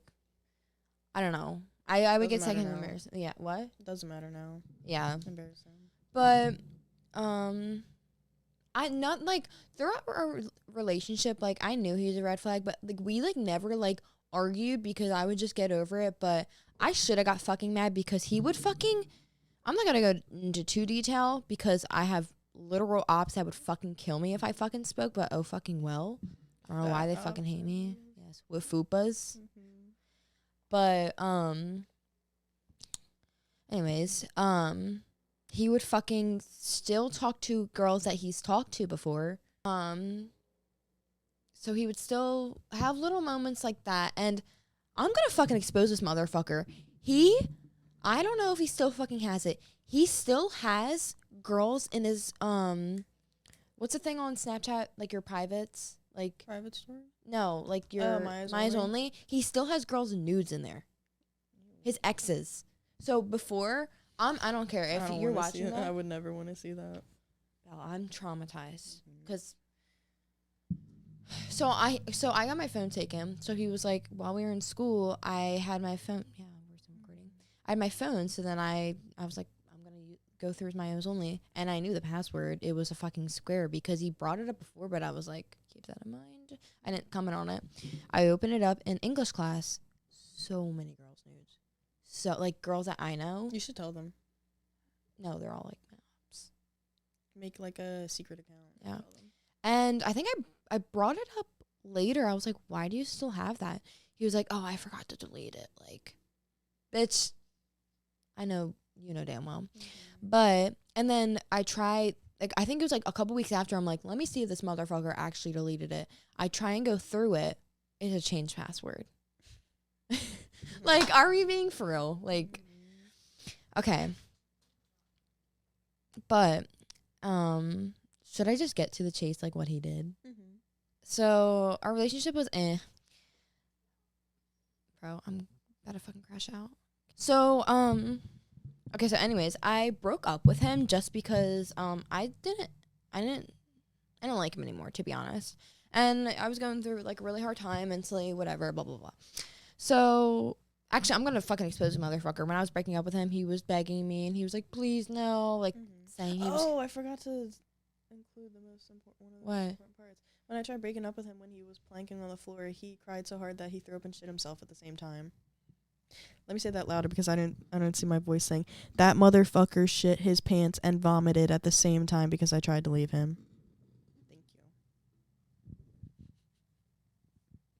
I don't know. I would get Doesn't second matter now. embarrassed. Yeah, what? Doesn't matter now. Yeah. Embarrassing. But, I not like throughout our relationship, like I knew he was a red flag, but like we like never like argued because I would just get over it, but I should have got fucking mad because he would fucking, I'm not gonna go into too detail because I have literal ops that would fucking kill me if I fucking spoke, but oh fucking well. I don't know why they fucking hate me. Yes, with fupas. But, anyways, he would fucking still talk to girls that he's talked to before. So he would still have little moments like that. And I'm gonna fucking expose this motherfucker. I don't know if he still fucking has it. He still has girls in his, what's the thing on Snapchat? Like your privates? Like, Private story? no, like your Maya's only. He still has girls' nudes in there. His exes. So before, I don't care if you're watching that. I would never want to see that. Oh, I'm traumatized because. So I got my phone taken. So he was like, while we were in school, I had my phone. Yeah, where's the recording? I had my phone. So then I was like, I'm gonna go through my O's only, and I knew the password. It was a fucking square because he brought it up before, but I was like, keep that in mind. I didn't comment on it. I opened it up in English class. So many girls' nudes. So like girls that I know. You should tell them. No, they're all like maps. Make like a secret account. Yeah. And I think I brought it up later. I was like, why do you still have that? He was like, oh, I forgot to delete it. Like, bitch, I know, you know damn well. But, and then I tried, like, I think it was like a couple weeks after, I'm like, let me see if this motherfucker actually deleted it. I try and go through it. It's a change password. Like, are we being for real? Like, okay. But, should I just get to the chase, like what he did? So our relationship was Bro, I'm about to fucking crash out. So, okay, so anyways, I broke up with him just because I didn't like him anymore, to be honest. And I was going through like a really hard time mentally, whatever, blah blah blah. So actually, I'm gonna fucking expose the motherfucker. When I was breaking up with him, he was begging me, and he was like, "Please no," like saying he was. Oh, I forgot to include the most important one of the most important parts. When I tried breaking up with him when he was planking on the floor, he cried so hard that he threw up and shit himself at the same time. Let me say that louder because I didn't see my voice saying that motherfucker shit his pants and vomited at the same time because I tried to leave him. Thank you.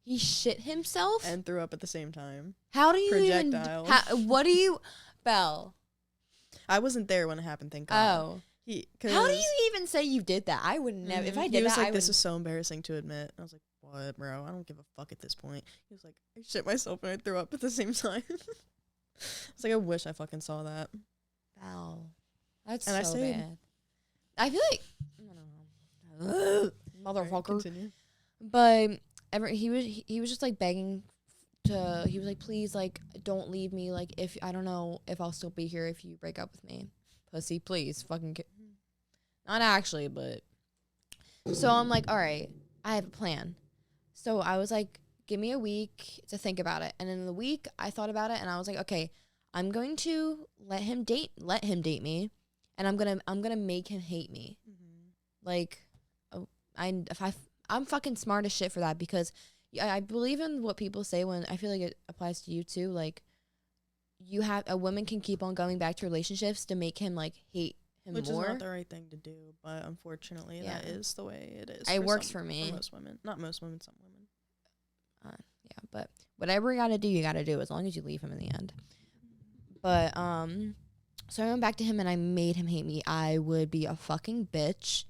He shit himself and threw up at the same time. How do you Projectile. even? What do you, Belle? I wasn't there when it happened. Thank God. Oh. How do you even say you did that? I would never. If I did he was that, like, this is so embarrassing to admit. I was like, what, bro? I don't give a fuck at this point. He was like, I shit myself and I threw up at the same time. I was like, I wish I fucking saw that. Wow. That's and so bad. I feel like, I don't know. Motherfucker. Right, but he was just like begging to, he was like, please, like, don't leave me. Like, if, I don't know if I'll still be here if you break up with me. Pussy, please, fucking not actually, but. So I'm like, all right, I have a plan. So I was like, give me a week to think about it. And in the week, I thought about it, and I was like, okay, I'm going to let him date me, and I'm gonna make him hate me. Like, I'm fucking smart as shit for that because I believe in what people say when I feel like it applies to you too. Like, a woman can keep on going back to relationships to make him like hate him Which more. Which is not the right thing to do, but unfortunately that is the way it is. It works for me. For most women. Not most women, some women. Yeah, but whatever you gotta do as long as you leave him in the end. But so I went back to him and I made him hate me. I would be a fucking bitch.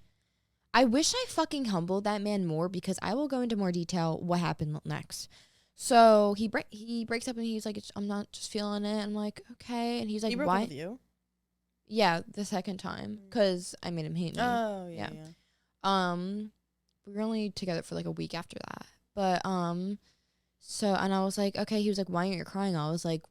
I wish I fucking humbled that man more because I will go into more detail what happened next. So he breaks up and he's like, I'm not just feeling it. I'm like, okay. And he's like, he broke why? Up with you? Yeah, the second time because I made him hate me. Oh yeah. We were only together for like a week after that. But so and I was like, okay. He was like, why aren't you crying? I was like,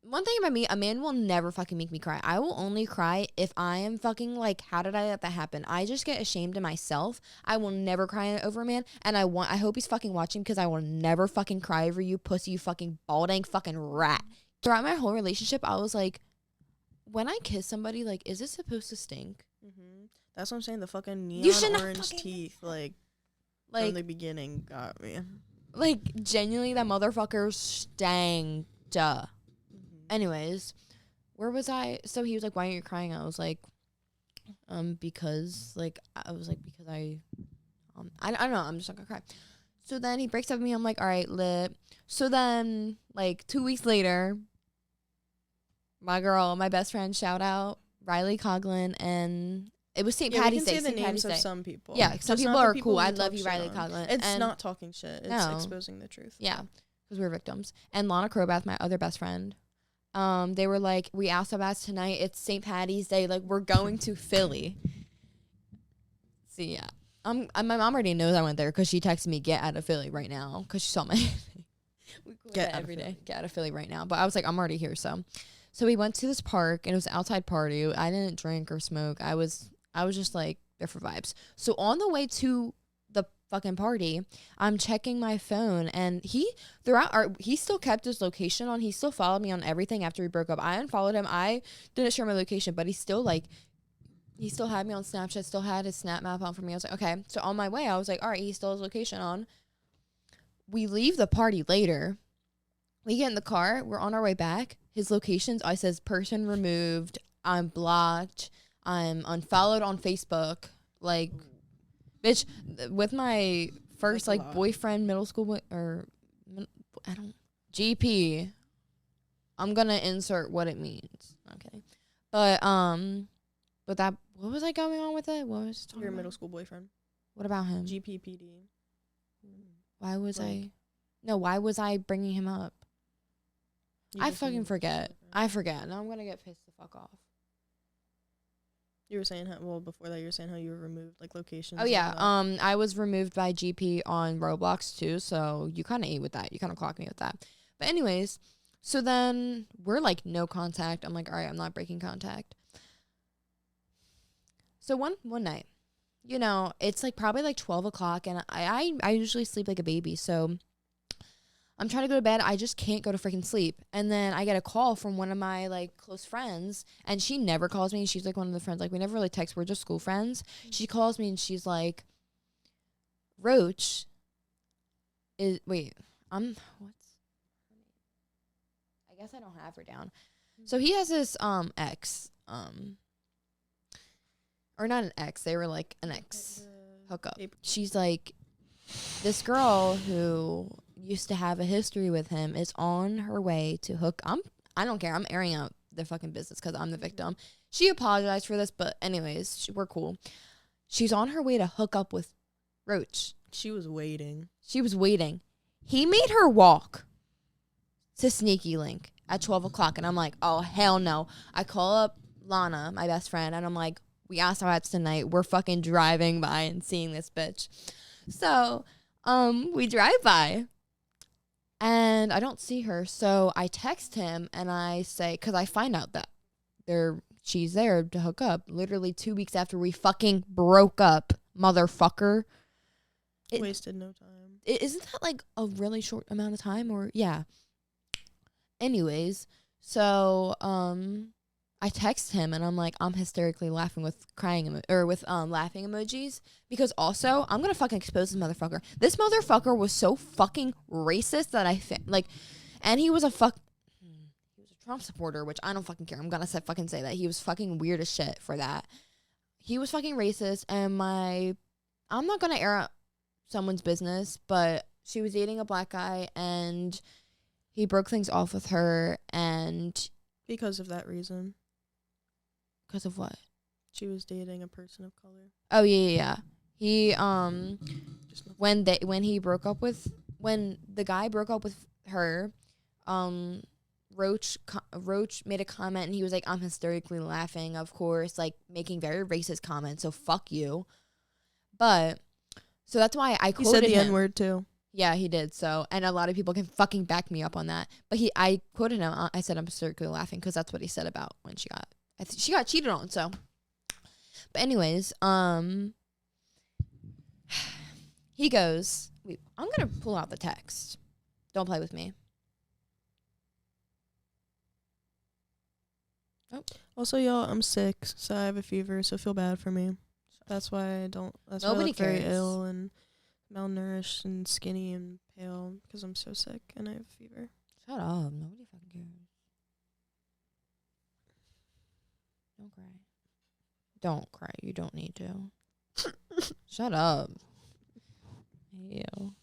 one thing about me, a man will never fucking make me cry. I will only cry if I am fucking like, how did I let that happen? I just get ashamed of myself. I will never cry over a man. And I hope he's fucking watching because I will never fucking cry over you, pussy, you fucking balding fucking rat. Throughout my whole relationship, I was like, when I kiss somebody, like, is it supposed to stink? That's what I'm saying. The fucking neon orange teeth, like from the beginning got me. Like, genuinely, that motherfucker stank. Anyways, where was I? So he was like, why aren't you crying? I was like, because, like, I was like, because I don't know, I'm just not gonna cry. So then he breaks up with me. I'm like, all right, lit. So then, like, 2 weeks later, my girl, my best friend, shout out, Riley Coughlin, and it was St. Patty's Day. We can say the St. names Patty's of Day. some people. Yeah, some Just people not the are cool. we I love talk you, shit Riley on. Coughlin. It's and not talking shit. It's No. exposing the truth. Yeah, because we're victims. And Lana Crobath, my other best friend, they were like, we asked about tonight. It's St. Patty's Day. Like, we're going to Philly. See, yeah. My mom already knows I went there because she texted me, get out of Philly right now, because she saw my we quote Get that out every of day. Philly. Get out of Philly right now. But I was like, I'm already here. So we went to this park, and it was an outside party. I didn't drink or smoke. I was just like there for vibes. So on the way to the fucking party, I'm checking my phone, and he still kept his location on. He still followed me on everything after we broke up. I unfollowed him. I didn't share my location, but he still had me on Snapchat, still had his Snap map on for me. I was like, okay. So on my way, I was like, all right, he still has location on. We leave the party later. We get in the car. We're on our way back. His locations, I says, person removed. I'm blocked. I'm unfollowed on Facebook. Like, bitch, with my first, Like a like, lot. boyfriend, middle school, GP, I'm going to insert what it means. Okay. But that, what was I going on with it? What was I talking Your about? middle school boyfriend. What about him? GPPD. Why was Like- why was I bringing him up? You I just fucking didn't- forget. I forget. Now I'm going to get pissed the fuck off. You were saying before that you were saying how you were removed, like locations. Oh and yeah, all that. I was removed by GP on Roblox too, so you kind of ate with that. You kind of clocked me with that. But anyways, so then we're like no contact. I'm like, all right, I'm not breaking contact. So one night, you know, it's like probably like 12 o'clock, and I usually sleep like a baby, so I'm trying to go to bed. I just can't go to freaking sleep. And then I get a call from one of my like close friends, and she never calls me. She's like one of the friends, like we never really text. We're just school friends. She calls me and she's like, Roach is, wait, I guess I don't have her down. So he has this ex, or not an ex, they were like an ex hookup. She's like, this girl who used to have a history with him is on her way to hook. I don't care. I'm airing out their fucking business because I'm the victim. She apologized for this, but anyways, we're cool. She's on her way to hook up with Roach. She was waiting. She was waiting. He made her walk to Sneaky Link at 12 o'clock, and I'm like, oh, hell no. I call up Lana, my best friend, and I'm like, we asked about tonight. We're fucking driving by and seeing this bitch. So, we drive by, and I don't see her. So I text him, and I say, because I find out that she's there to hook up literally 2 weeks after we fucking broke up, motherfucker. Wasted no time. Isn't that like a really short amount of time? Or yeah. Anyways, so I text him and I'm like, I'm hysterically laughing with laughing emojis, because also I'm gonna fucking expose this motherfucker. This motherfucker was so fucking racist that and he was a Trump supporter, which I don't fucking care. I'm gonna fucking say that he was fucking weird as shit for that. He was fucking racist, and I'm not gonna air out someone's business, but she was dating a black guy and he broke things off with her, and Because of that reason. because of what? She was dating a person of color. Oh yeah. He Just nothing. when the guy broke up with her, Roach made a comment, and he was like, I'm hysterically laughing, of course, like making very racist comments, so fuck you. But so that's why I He quoted said the him. N-word too. Yeah, he did. So, and a lot of people can fucking back me up on that. But I quoted him. I said I'm hysterically laughing because that's what he said about when she got cheated on. So, but anyways, he goes, I'm gonna pull out the text. Don't play with me. Oh, Also, y'all, I'm sick, so I have a fever, so feel bad for me. That's why I don't. That's why I Nobody look very cares. ill and malnourished and skinny and pale because I'm so sick and I have a fever. Shut up. Nobody fucking cares. Don't cry. Don't cry. You don't need to. Shut up. Ew.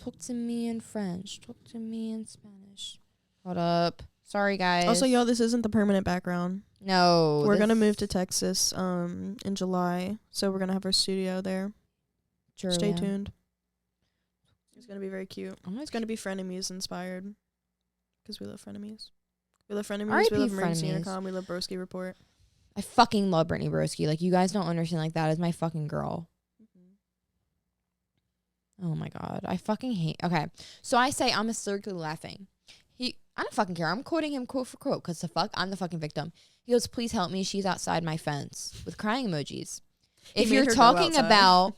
Talk to me in French. Talk to me in Spanish. Hold up. Sorry, guys. Also, y'all, this isn't the permanent background. No. We're going to move to Texas in July. So we're going to have our studio there. True, Stay yeah. tuned. It's going to be very cute. It's going to be Frenemies inspired. Because we love Frenemies. We love Frenemies. R.I.P. We love Emergency Frenemies. Intercom. We love Broski Report. I fucking love Brittany Broski. Like, you guys don't understand. Like, that is my fucking girl. Oh, my God. I fucking hate... Okay. So I say I'm hysterically laughing. I don't fucking care. I'm quoting him quote for quote because the fuck, I'm the fucking victim. He goes, please help me. She's outside my fence with crying emojis. If you're talking about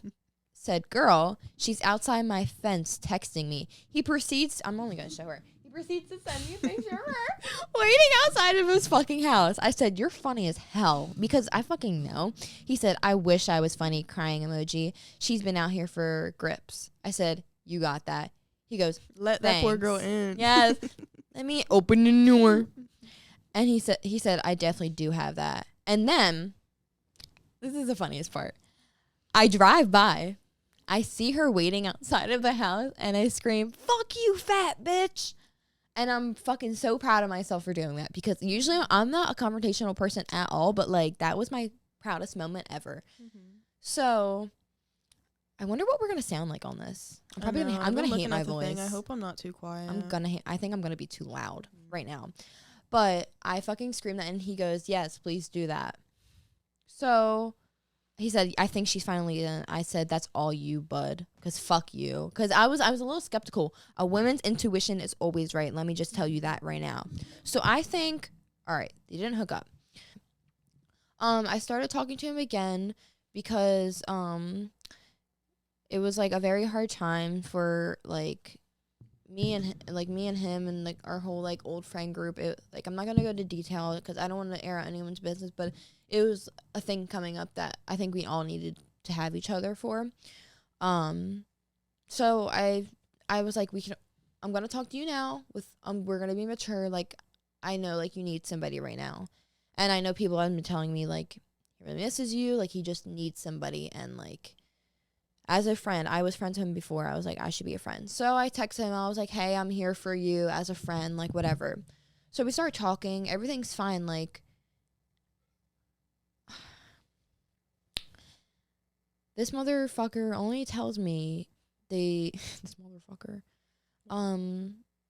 said girl, she's outside my fence texting me. He proceeds... I'm only going to show her. He proceeds to send me a picture of her waiting outside of his fucking house. I said, you're funny as hell because I fucking know. He said, I wish I was funny, crying emoji. She's been out here for grips. I said, you got that. He goes, let that poor girl in. Yes. Let me open the door. And he said, I definitely do have that. And then, this is the funniest part. I drive by. I see her waiting outside of the house and I scream, fuck you, fat bitch. And I'm fucking so proud of myself for doing that because usually I'm not a confrontational person at all, but like that was my proudest moment ever. Mm-hmm. So I wonder what we're going to sound like on this. I'm going to hate my voice. I hope I'm not too quiet. I think I'm going to be too loud right now. But I fucking screamed that and he goes, yes, please do that. So he said, I think she's finally in. I said, that's all you, bud. Because fuck you. Because I was a little skeptical. A woman's intuition is always right. Let me just tell you that right now. So I think, all right, they didn't hook up. I started talking to him again because it was like a very hard time for like me and him and like our whole like old friend group. It, like, I'm not gonna go into detail because I don't want to air out anyone's business, but it was a thing coming up that I think we all needed to have each other for. So I was like, I'm gonna talk to you now with we're gonna be mature. Like, I know like you need somebody right now, and I know people have been telling me like he really misses you, like he just needs somebody, and like. As a friend, I was friends with him before. I was like, I should be a friend. So I texted him. I was like, hey, I'm here for you as a friend, like, whatever. So we started talking. Everything's fine. Like, this motherfucker only tells me this motherfucker,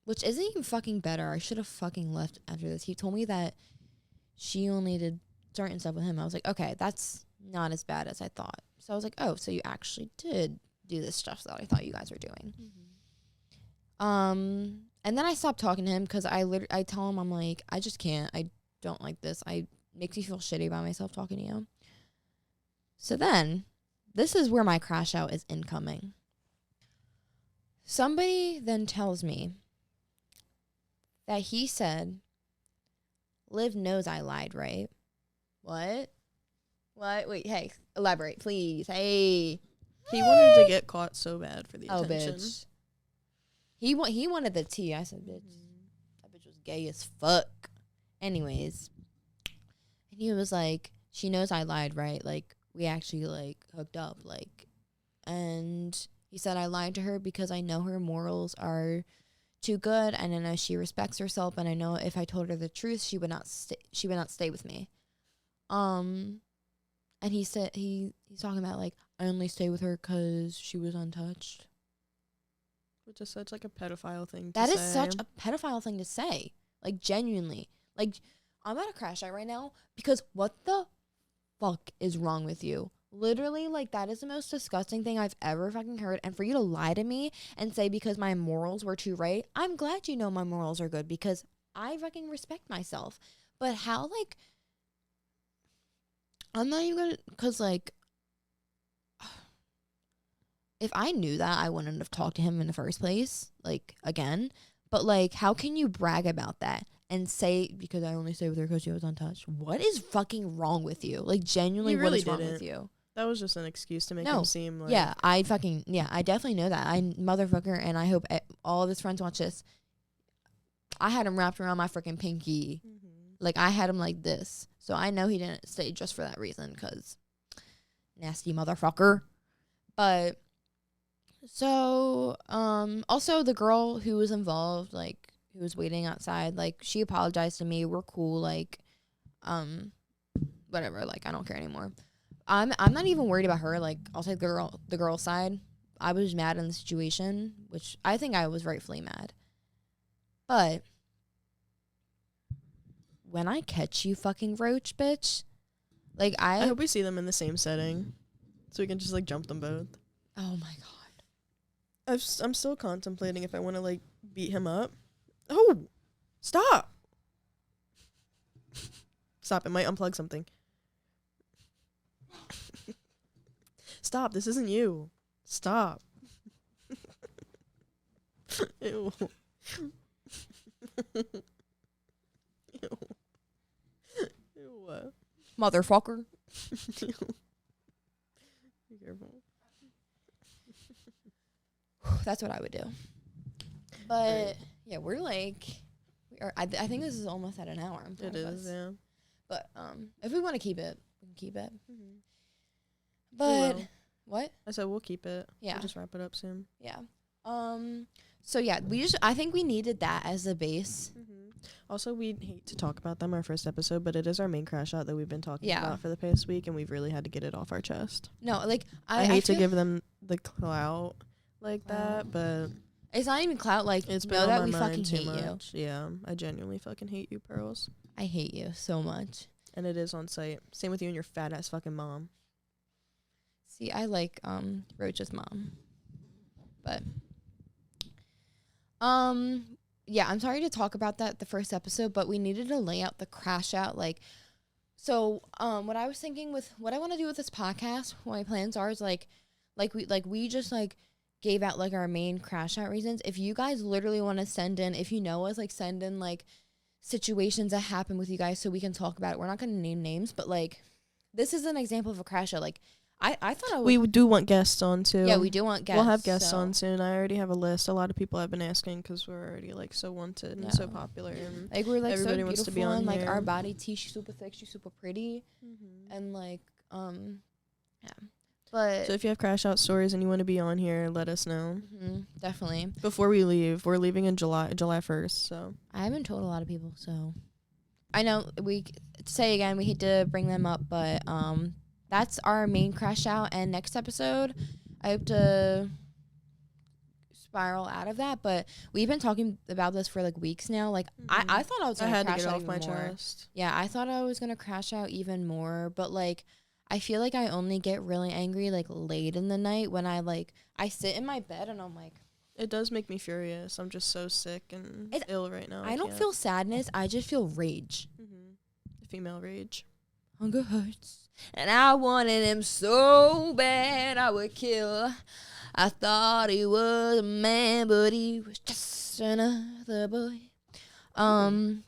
which isn't even fucking better. I should have fucking left after this. He told me that she only did certain stuff with him. I was like, okay, that's not as bad as I thought. So I was like, oh, so you actually did do this stuff that I thought you guys were doing. Mm-hmm. And then I stopped talking to him because I tell him, I'm like, I just can't. I don't like this. Makes me feel shitty about myself talking to you. So then, this is where my crash out is incoming. Somebody then tells me that he said, Liv knows I lied, right? What? Wait, hey, elaborate, please. Hey. He wanted to get caught so bad for the attention. Bitch. He wanted the tea. I said, bitch. That bitch was gay as fuck. Anyways. And he was like, she knows I lied, right? Like, we actually, like, hooked up, like. And he said I lied to her because I know her morals are too good, and I know she respects herself, and I know if I told her the truth, she would not stay with me. And he said he's talking about like I only stay with her because she was untouched. Which is such like a pedophile thing to say. That is such a pedophile thing to say. Like genuinely. Like I'm about to crash out right now because what the fuck is wrong with you? Literally, like that is the most disgusting thing I've ever fucking heard. And for you to lie to me and say because my morals were too right, I'm glad you know my morals are good because I fucking respect myself. But how like I'm not even gonna, cause like, if I knew that, I wouldn't have talked to him in the first place, like, again. But like, how can you brag about that and say, because I only stay with her because she was untouched? What is fucking wrong with you? Like, genuinely, what is wrong with you? That was just an excuse to make No. him seem like... Yeah, I definitely know that. I motherfucker, and I hope all of his friends watch this. I had him wrapped around my freaking pinky. Like, I had him like this. So I know he didn't stay just for that reason, because nasty motherfucker. But, so, also the girl who was involved, like, who was waiting outside, like, she apologized to me. We're cool, like, whatever, like, I don't care anymore. I'm not even worried about her. Like, I'll take the girl's side. I was mad in the situation, which I think I was rightfully mad. But when I catch you, fucking roach, bitch, like, I hope we see them in the same setting, so we can just, like, jump them both. Oh my god. I'm still contemplating if I want to, like, beat him up. Oh, stop. Stop. It might unplug something. Stop. This isn't you. Stop. Ew. Ew. Ew. Motherfucker. Be careful. That's what I would do. But yeah, we're like, I think this is almost at an hour. It is, yeah. But if we want to keep it, we can keep it. Mm-hmm. But will. what? I said we'll keep it. Yeah. We'll just wrap it up soon. Yeah. So yeah, I think we needed that as a base. Also, we hate to talk about them our first episode, but it is our main crash out that we've been talking Yeah. about for the past week, and we've really had to get it off our chest. No, like I hate to give them the clout like that, but it's not even clout. Like, it's know been that on we my fucking mind too hate you. much. Yeah, I genuinely fucking hate you, Pearls. I hate you so much. And it is on site. Same with you and your fat ass fucking mom. See, I like Roach's mom. But yeah, I'm sorry to talk about that the first episode, but we needed to lay out the crash out. Like, so what I was thinking with what I want to do with this podcast, what my plans are is like we just like gave out like our main crash out reasons. If you guys literally want to send in, if you know us, like send in like situations that happen with you guys so we can talk about it. We're not going to name names, but like this is an example of a crash out. Like I thought we do want guests on too. Yeah, we do want guests. We'll have guests so. on soon. I already have a list. A lot of people have been asking because we're already like so wanted and so popular. And like we're like everybody so wants beautiful to be on and like here. our body T, she's super thick, she's super pretty, and like yeah. But so if you have crash out stories and you want to be on here, let us know. Definitely. Before we leave, we're leaving in July 1st. So I haven't told a lot of people, so I know we say again we hate to bring them up, but that's our main crash out. And next episode, I hope to spiral out of that. But we've been talking about this for like weeks now. Like I thought I was gonna crash out even more. Chest. Yeah, I thought I was gonna crash out even more, but like I feel like I only get really angry like late in the night when I sit in my bed and I'm like. It does make me furious. I'm just so sick and ill right now. I don't feel sadness. I just feel rage. Female rage. Hunger hurts. And I wanted him so bad I would kill. I thought he was a man, but he was just another boy. Do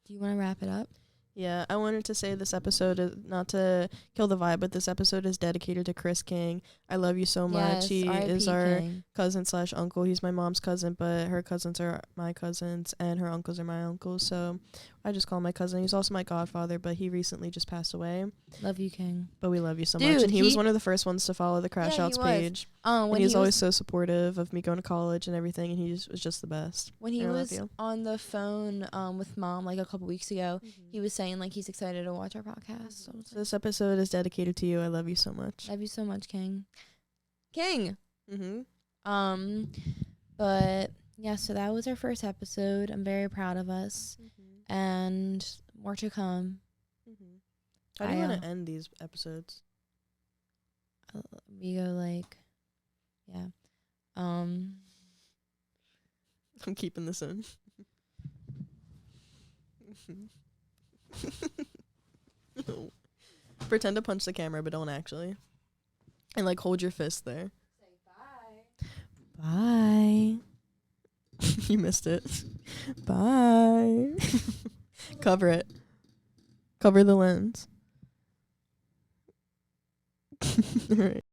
you want to wrap it up? Yeah, I wanted to say this episode is not to kill the vibe, but this episode is dedicated to Chris King. I love you so much. He is our cousin / uncle. He's my mom's cousin, but her cousins are my cousins and her uncles are my uncles. So I just call him my cousin. He's also my godfather, but he recently just passed away. Love you, King. But we love you so much. And he was one of the first ones to follow the Crash Outs page. And he was always so supportive of me going to college and everything, and he was just the best. When he was on the phone with Mom like a couple weeks ago, he was saying like he's excited to watch our podcast. So this episode is dedicated to you. I love you so much. Love you so much, King. King. But yeah, so that was our first episode. I'm very proud of us, and more to come. How do you want to end these episodes? We go like, yeah. I'm keeping this in. Pretend to punch the camera, but don't actually. And like hold your fist there. Say bye. Bye. You missed it. Bye. Cover it. Cover the lens. All right.